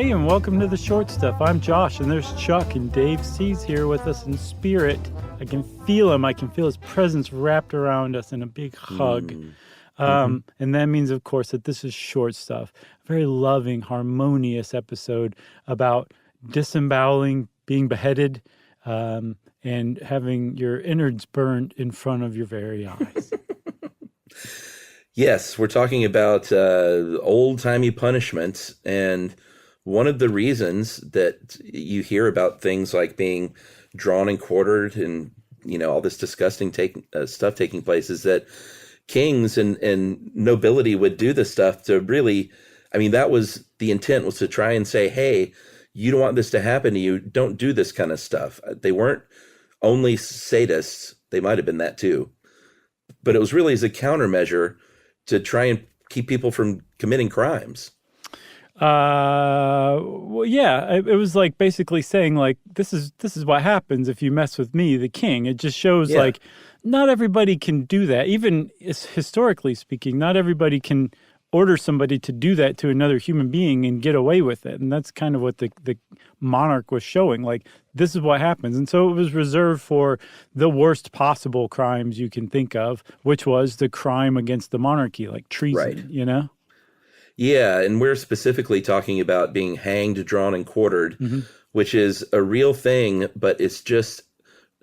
everybody, and welcome to The Short Stuff. I'm Josh, and there's Chuck, and Dave C's here with us in spirit. I can feel him. I can feel his presence wrapped around us in a big hug. And that means, of course, that this is Short Stuff, a very loving, harmonious episode about disemboweling, being beheaded, and having your innards burned in front of your very eyes. Yes, we're talking about old-timey punishments, and one of the reasons that you hear about things like being drawn and quartered and, all this disgusting stuff taking place is that kings and nobility would do this stuff to really, that was the intent, was to try and say, hey, you don't want this to happen to you, don't do this kind of stuff. They weren't only sadists, they might have been that too, but it was really as a countermeasure to try and keep people from committing crimes. Well, yeah, it was like basically saying like, this is what happens if you mess with me, the king. It just shows like not everybody can do that. Even historically speaking, not everybody can order somebody to do that to another human being and get away with it. And that's kind of what the monarch was showing. Like, this is what happens. And so it was reserved for the worst possible crimes you can think of, which was the crime against the monarchy, like treason, right. Yeah, and we're specifically talking about being hanged, drawn, and quartered, which is a real thing, but it's just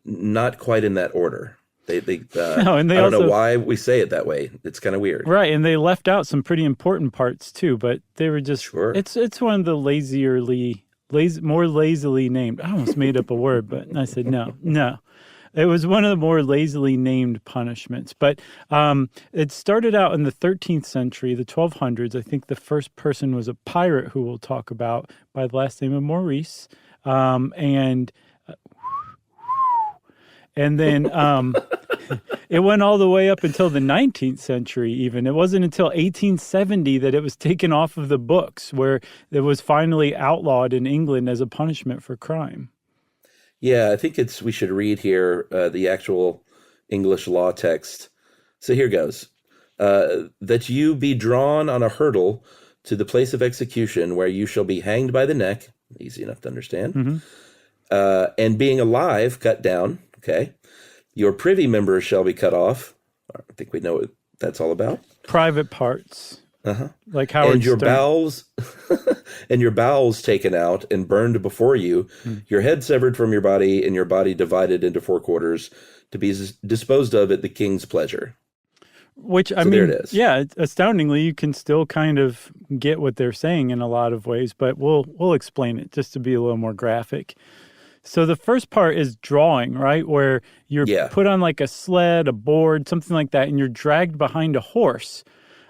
not quite in that order. I don't know why we say it that way. It's kind of weird. Right, and they left out some pretty important parts too, but they were just, it's one of the more lazily named. I almost made up a word, but I said no. It was one of the more lazily named punishments. But it started out in the 13th century, the 1200s. I think the first person was a pirate who we'll talk about by the last name of Maurice. And then it went all the way up until the 19th century even. It wasn't until 1870 that it was taken off of the books, where it was finally outlawed in England as a punishment for crime. Yeah, I think we should read here the actual English law text. So here goes. That you be drawn on a hurdle to the place of execution, where you shall be hanged by the neck, easy enough to understand, and being alive, cut down, okay? Your privy members shall be cut off. I think we know what that's all about. Private parts. Like Howard and your Stern. bowels and your bowels taken out and burned before you, your head severed from your body, and your body divided into 4 quarters to be disposed of at the king's pleasure. Which, I mean, there it is. Yeah, astoundingly, you can still kind of get what they're saying in a lot of ways, but we'll explain it just to be a little more graphic. So the first part is drawing, right? Where you're put on like a sled, a board, something like that, and you're dragged behind a horse.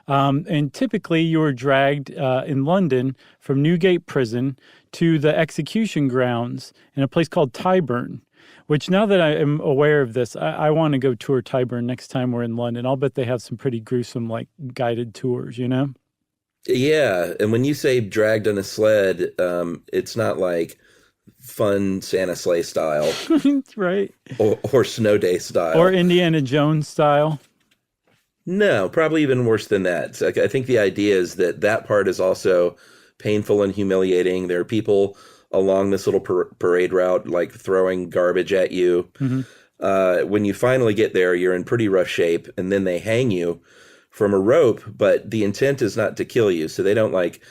And typically you were dragged in London from Newgate Prison to the execution grounds in a place called Tyburn, which now that I am aware of this, I want to go tour Tyburn next time we're in London. I'll bet they have some pretty gruesome, like, guided tours, Yeah, and when you say dragged on a sled, it's not like fun Santa sleigh style. Right. Or snow day style. Or Indiana Jones style. No, probably even worse than that. So I think the idea is that part is also painful and humiliating. There are people along this little parade route, like throwing garbage at you. When you finally get there, you're in pretty rough shape, and then they hang you from a rope, but the intent is not to kill you. So they don't like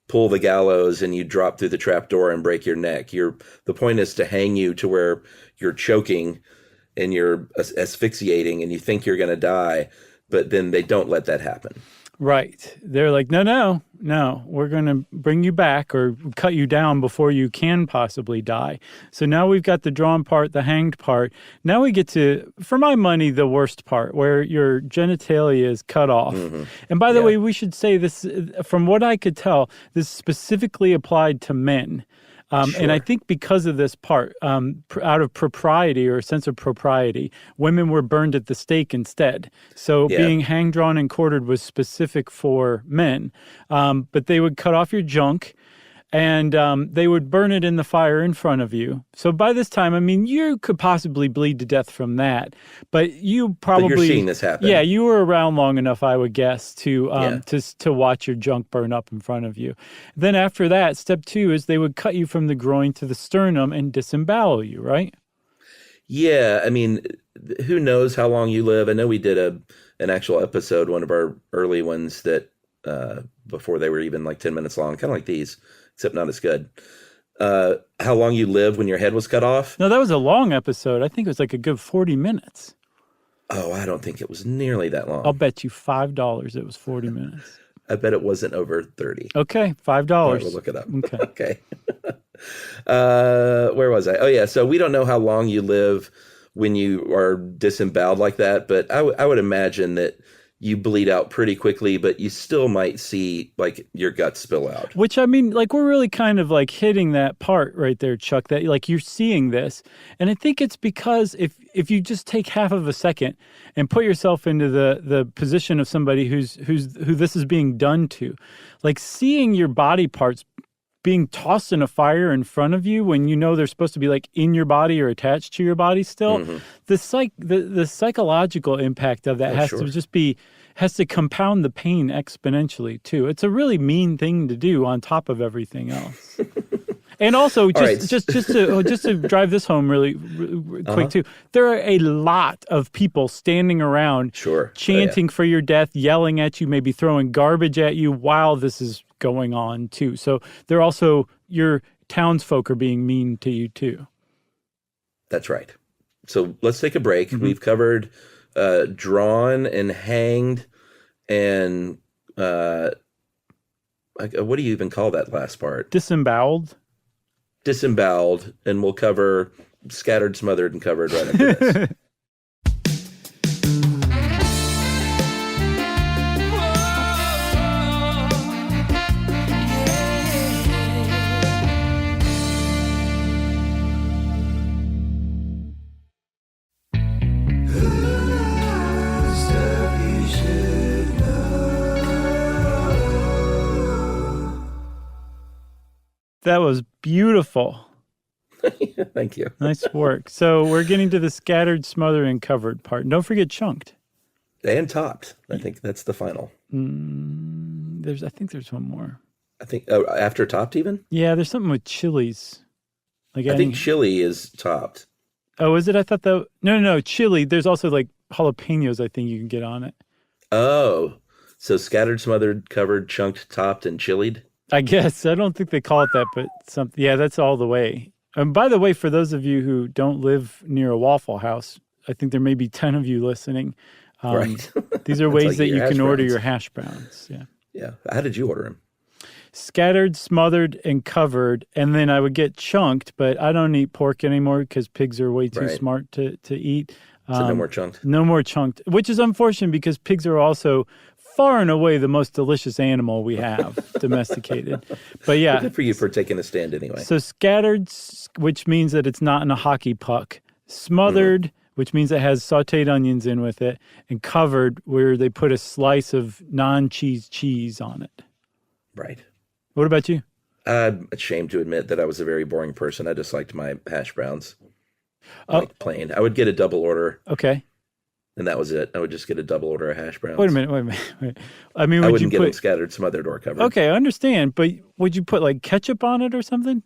pull the gallows and you drop through the trap door and break your neck. The point is to hang you to where you're choking and you're asphyxiating and you think you're going to die. But then they don't let that happen. Right. They're like, no, we're going to bring you back or cut you down before you can possibly die. So now we've got the drawn part, the hanged part. Now we get to, for my money, the worst part, where your genitalia is cut off. And by the way, we should say this, from what I could tell, this specifically applied to men. And I think because of this part, out of propriety or a sense of propriety, women were burned at the stake instead. So being hanged, drawn, and quartered was specific for men. But they would cut off your junk. and they would burn it in the fire in front of you. So by this time, I mean, you could possibly bleed to death from that, but you probably... But you're seeing this happen. Yeah, you were around long enough, I would guess, to watch your junk burn up in front of you. Then after that, step 2 is they would cut you from the groin to the sternum and disembowel you, right? Yeah, I mean, who knows how long you live? I know we did an actual episode, one of our early ones that before they were even like 10 minutes long, kind of like these, except not as good. How long you lived when your head was cut off? No, that was a long episode. I think it was like a good 40 minutes. Oh, I don't think it was nearly that long. I'll bet you $5 it was 40 minutes. I bet it wasn't over 30. Okay, $5. All right, we'll look it up. Okay. Where was I? Oh, yeah. So we don't know how long you live when you are disemboweled like that, but I would imagine that you bleed out pretty quickly, but you still might see like your guts spill out. Which, I mean, like we're really kind of like hitting that part right there, Chuck, that like you're seeing this. And I think it's because if you just take half of a second and put yourself into the position of somebody who this is being done to, like seeing your body parts being tossed in a fire in front of you when you know they're supposed to be like in your body or attached to your body still, the psychological impact of that has to compound the pain exponentially too. It's a really mean thing to do on top of everything else. And also, just to drive this home really quick too, there are a lot of people standing around, chanting for your death, yelling at you, maybe throwing garbage at you while this is going on too. So they're also, your townsfolk are being mean to you too. That's right. So let's take a break. Mm-hmm. We've covered drawn and hanged and what do you even call that last part? Disemboweled, and we'll cover scattered, smothered, and covered right after this. That was beautiful. Thank you. Nice work. So we're getting to the scattered, smothered, and covered part. And don't forget chunked. And topped. I think that's the final. I think there's one more. I think after topped even? Yeah, there's something with chilies. Like I think chili is topped. Oh, is it? I thought that... No. Chili. There's also like jalapenos I think you can get on it. Oh. So scattered, smothered, covered, chunked, topped, and chilied? I guess. I don't think they call it that, but something. Yeah, that's all the way. And by the way, for those of you who don't live near a Waffle House, I think there may be 10 of you listening. Right. These are ways that you can order your hash browns. Yeah. Yeah. How did you order them? Scattered, smothered, and covered. And then I would get chunked, but I don't eat pork anymore because pigs are way too smart to eat. So no more chunked? No more chunked, which is unfortunate because pigs are also far and away the most delicious animal we have domesticated. But yeah. Good for you for taking a stand anyway. So scattered, which means that it's not in a hockey puck. Smothered, which means it has sauteed onions in with it. And covered, where they put a slice of non-cheese cheese on it. Right. What about you? I'm ashamed to admit that I was a very boring person. I just liked my hash browns. Like plain. I would get a double order. Okay. And that was it. I would just get a double order of hash browns. Wait a minute. I mean, I wouldn't get them scattered, smothered, or covered. Okay, I understand. But would you put like ketchup on it or something?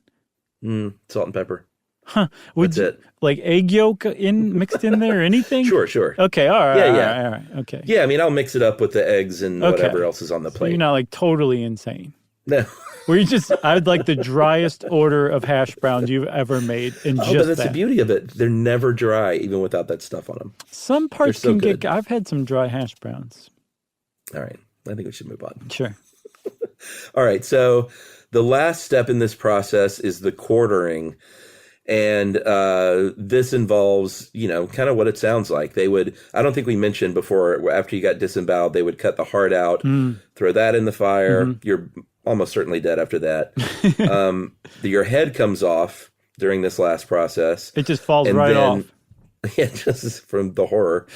Salt and pepper. Huh. That's it. Like egg yolk mixed in there or anything? Sure. Okay, all right. Yeah. All right. Okay. Yeah, I mean, I'll mix it up with the eggs and whatever else is on the plate. So you're not like totally insane. No. I would like the driest order of hash browns you've ever made. And but that's the beauty of it. They're never dry, even without that stuff on them. Some parts can get... I've had some dry hash browns. All right. I think we should move on. Sure. All right. So the last step in this process is the quartering. And this involves, kind of what it sounds like. They would, I don't think we mentioned before, after you got disemboweled, they would cut the heart out, throw that in the fire. Mm-hmm. You're almost certainly dead after that. Your head comes off during this last process. It just falls off. Yeah, just from the horror.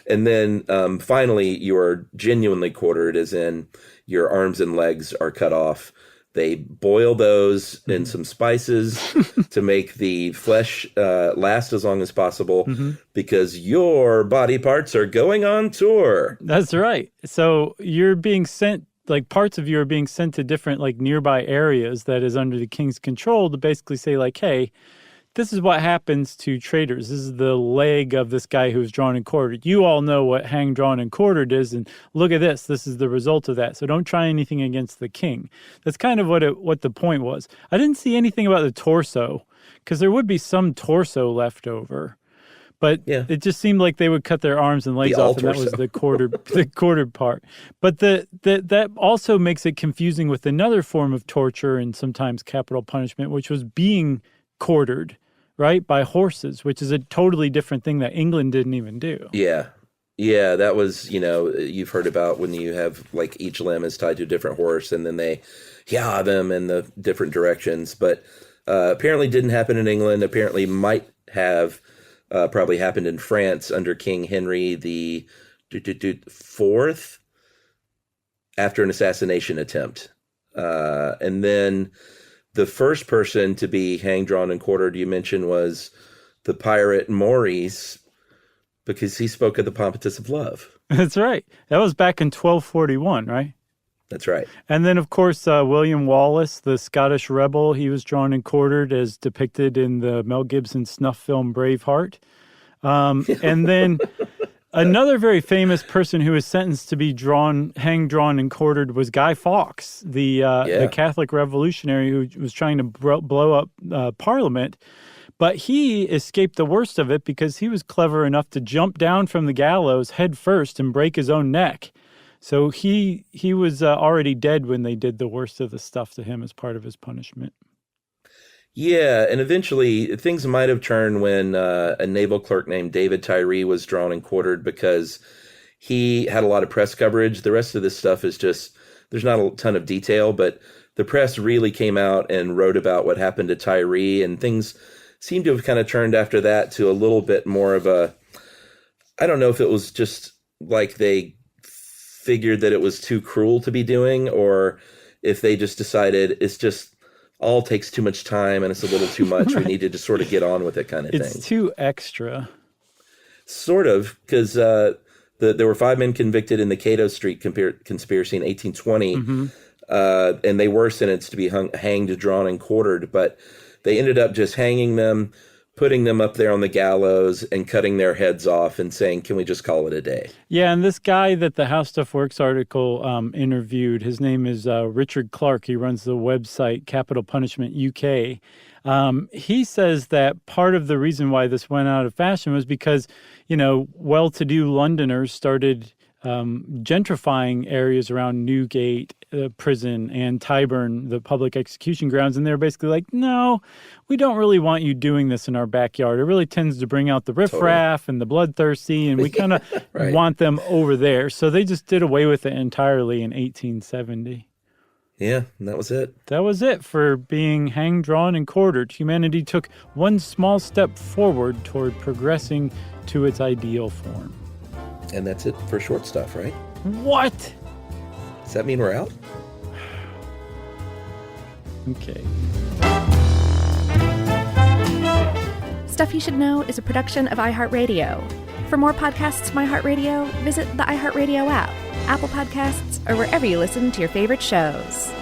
And then finally, you are genuinely quartered, as in your arms and legs are cut off. They boil those in some spices to make the flesh last as long as possible because your body parts are going on tour. That's right. So you're being sent, like parts of you are being sent to different like nearby areas that is under the king's control to basically say like, hey, this is what happens to traitors. This is the leg of this guy who's drawn and quartered. You all know what hang, drawn, and quartered is, and look at this. This is the result of that. So don't try anything against the king. That's kind of what the point was. I didn't see anything about the torso, because there would be some torso left over. But it just seemed like they would cut their arms and legs off, and that was the quartered part. But that also makes it confusing with another form of torture and sometimes capital punishment, which was being quartered, right, by horses, which is a totally different thing that England didn't even do. Yeah, that was, you've heard about when you have, like, each limb is tied to a different horse, and then they them in the different directions. But apparently didn't happen in England. Apparently might have probably happened in France under King Henry the Fourth after an assassination attempt. And then the first person to be hanged, drawn, and quartered you mentioned was the pirate Maurice, because he spoke of the Pompousness of love. That's right. That was back in 1241, right? That's right. And then, of course, William Wallace, the Scottish rebel, he was drawn and quartered as depicted in the Mel Gibson snuff film Braveheart. And then another very famous person who was sentenced to be hanged, drawn, and quartered was Guy Fawkes, the Catholic revolutionary who was trying to blow up Parliament. But he escaped the worst of it because he was clever enough to jump down from the gallows head first and break his own neck. So he was already dead when they did the worst of the stuff to him as part of his punishment. Yeah, and eventually things might have turned when a naval clerk named David Tyree was drawn and quartered because he had a lot of press coverage. The rest of this stuff is just, there's not a ton of detail, but the press really came out and wrote about what happened to Tyree, and things seem to have kind of turned after that to a little bit more of a, I don't know if it was just like they figured that it was too cruel to be doing, or if they just decided it's just all takes too much time and it's a little too much. Right. We need to just sort of get on with it kind of thing. It's too extra. Sort of, because there were 5 men convicted in the Cato Street conspiracy in 1820, and they were sentenced to be hanged, drawn, and quartered, but they ended up just hanging them, putting them up there on the gallows and cutting their heads off and saying, can we just call it a day? Yeah, and this guy that the How Stuff Works article interviewed, his name is Richard Clark. He runs the website Capital Punishment UK. He says that part of the reason why this went out of fashion was because, well-to-do Londoners started gentrifying areas around Newgate prison and Tyburn, the public execution grounds. And they're basically like, no, we don't really want you doing this in our backyard. It really tends to bring out the riffraff and the bloodthirsty, and we kind of want them over there. So they just did away with it entirely in 1870. Yeah, and that was it. That was it for being hanged, drawn, and quartered. Humanity took one small step forward toward progressing to its ideal form. And that's it for short stuff, right? What? Does that mean we're out? Okay. Stuff You Should Know is a production of iHeartRadio. For more podcasts from iHeartRadio, visit the iHeartRadio app, Apple Podcasts, or wherever you listen to your favorite shows.